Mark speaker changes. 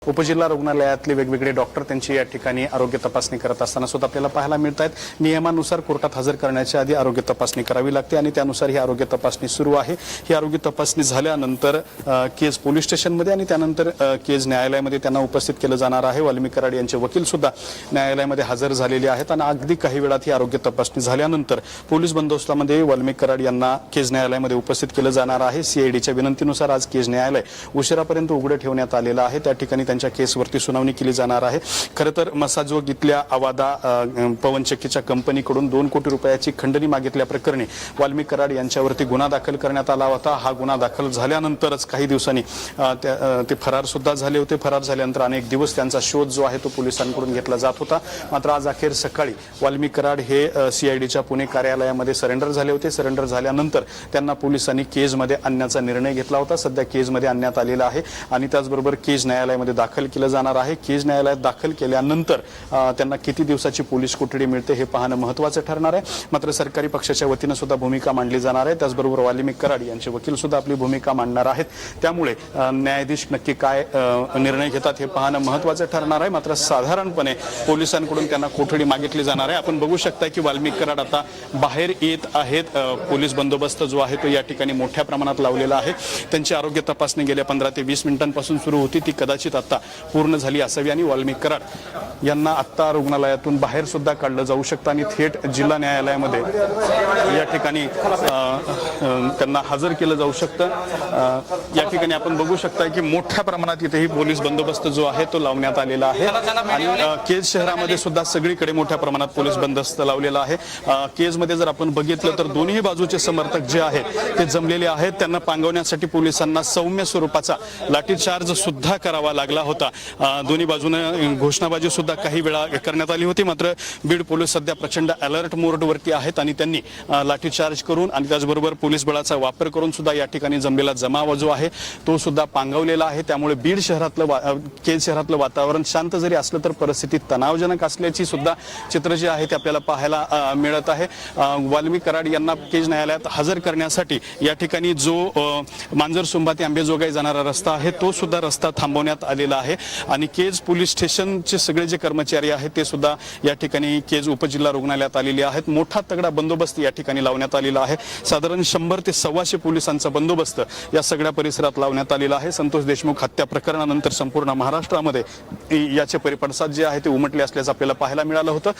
Speaker 1: उपजिल्हा रुग्णालयातले वेगवेगळे डॉक्टर त्यांची या ठिकाणी आरोग्य तपासणी करत असताना सुद्धा आपल्याला पाहायला मिळत आहेत। नियमानुसार कोर्टात हजर करण्याच्या आधी आरोग्य तपासणी करावी लागते आणि त्यानुसार ही आरोग्य तपासणी सुरू आहे। ही आरोग्य तपासणी झाल्यानंतर केज पोलीस स्टेशनमध्ये आणि त्यानंतर केज न्यायालयामध्ये त्यांना उपस्थित केलं जाणार आहे। वाल्मिक कराड यांचे वकील सुद्धा न्यायालयामध्ये हजर झालेले आहेत आणि अगदी काही वेळात ही आरोग्य तपासणी झाल्यानंतर पोलीस बंदोबस्तामध्ये वाल्मिक कराड यांना केज न्यायालयामध्ये उपस्थित केलं जाणार आहे। सीआयडीच्या विनंतीनुसार आज केज न्यायालय उशिरापर्यंत उघडं ठेवण्यात आलेलं आहे। त्या ठिकाणी त्यांच्या केसवरती सुनावणी केली जाणार आहे। खरं तर मसाजोग इथल्या आवादा पवनचक्कीच्या कंपनीकडून 2 कोटी रुपयाची खंडणी मागितल्या प्रकरणी वाल्मिक कराड यांच्यावरती गुन्हा दाखल करण्यात आला होता। हा गुन्हा दाखल झाल्यानंतरच काही दिवसांनी ते फरार सुद्धा झाले होते। फरार झाल्यानंतर अनेक दिवस त्यांचा शोध जो आहे तो पोलिसांकडून घेतला जात होता। मात्र आज अखेर सकाळी वाल्मिक कराड हे सीआयडीच्या पुणे कार्यालयामध्ये सरेंडर झाले होते। सरेंडर झाल्यानंतर त्यांना पोलिसांनी केजमध्ये आणण्याचा निर्णय घेतला होता। सध्या केजमध्ये आणण्यात आलेला आहे आणि त्याचबरोबर केज न्यायालयामध्ये दाखल केलं जाणार आहे। केज न्यायालयात दाखल केल्यानंतर त्यांना किती दिवसाची पोलीस कोठडी मिळते हे पाहणं महत्त्वाचं ठरणार आहे। मात्र सरकारी पक्षाच्या वतीने सुद्धा भूमिका मांडली जाणार आहे। त्याचबरोबर वाल्मिक कराड यांचे वकील सुद्धा आपली भूमिका मांडणार आहेत। त्यामुळे न्यायाधीश नक्की काय निर्णय घेतात हे पाहणं महत्त्वाचं ठरणार आहे। मात्र साधारणपणे पोलिसांकडून त्यांना कोठडी मागितली जाणार आहे। आपण बघू शकता की वाल्मिक कराड आता बाहेर येत आहेत। पोलीस बंदोबस्त जो आहे तो या ठिकाणी मोठ्या प्रमाणात लावलेला आहे। त्यांची आरोग्य तपासणी गेल्या 15 ते 20 मिनिटांपासून सुरू होती, ती कदाचित आता पूर्ण झाली असावी आणि वाल्मिक कराड यांना आत्ता रुग्णालयातून बाहेर सुद्धा काढलं जाऊ शकतं आणि थेट जिल्हा न्यायालयामध्ये या ठिकाणी त्यांना हजर केलं जाऊ शकतं। या ठिकाणी आपण बघू शकता की मोठ्या प्रमाणात इथेही पोलीस बंदोबस्त जो आहे तो लावण्यात आलेला आहे आणि केज शहरामध्ये सुद्धा सगळीकडे मोठ्या प्रमाणात पोलीस बंदोबस्त लावलेला आहे। केजमध्ये जर आपण बघितलं तर दोन्ही बाजूचे समर्थक जे आहेत ते जमलेले आहेत। त्यांना पांगवण्यासाठी पोलिसांना सौम्य स्वरूपाचा लाठीचार्ज सुद्धा करावा लागला होता। दोन्ही बाजूने घोषणाबाजी सुद्धा काही वेळा करण्यात आली होती। मात्र बीड पोलीस सध्या प्रचंड अलर्ट मोडवरती आहेत आणि त्यांनी लाठीचार्ज करून आणि त्याचबरोबर पोलीस बळाचा वापर करून सुद्धा या ठिकाणी जमलेला जमाव जो आहे तो सुद्धा पांगवलेला आहे। त्यामुळे बीड शहरातलं केज शहरातलं वातावरण शांत जरी असलं तर परिस्थिती तणावजनक असल्याची सुद्धा चित्र जे आहे ते आपल्याला पाहायला मिळत आहे। वाल्मिक कराड यांना केज न्यायालयात हजर करण्यासाठी या ठिकाणी जो मांजरसुंबा ते अंबेजोगाई जाणारा रस्ता आहे तो सुद्धा रस्ता थांबवण्यात आलेला आहे आणि केज पोलीस स्टेशनचे सगळे जे कर्मचारी आहेत ते सुद्धा या ठिकाणी केज उपजिल्हा रुग्णालयात आलेले आहेत। मोठा तगडा बंदोबस्त या ठिकाणी लावण्यात आलेला आहे। साधारण 100 ते 125 पोलिसांचा बंदोबस्त या सगळ्या परिसरात लावण्यात आलेला आहे। संतोष देशमुख हत्या प्रकरणानंतर संपूर्ण महाराष्ट्रामध्ये याचे परिपडसाद जे आहे ते उमटले असल्याचं आपल्याला पाहायला मिळालं होतं।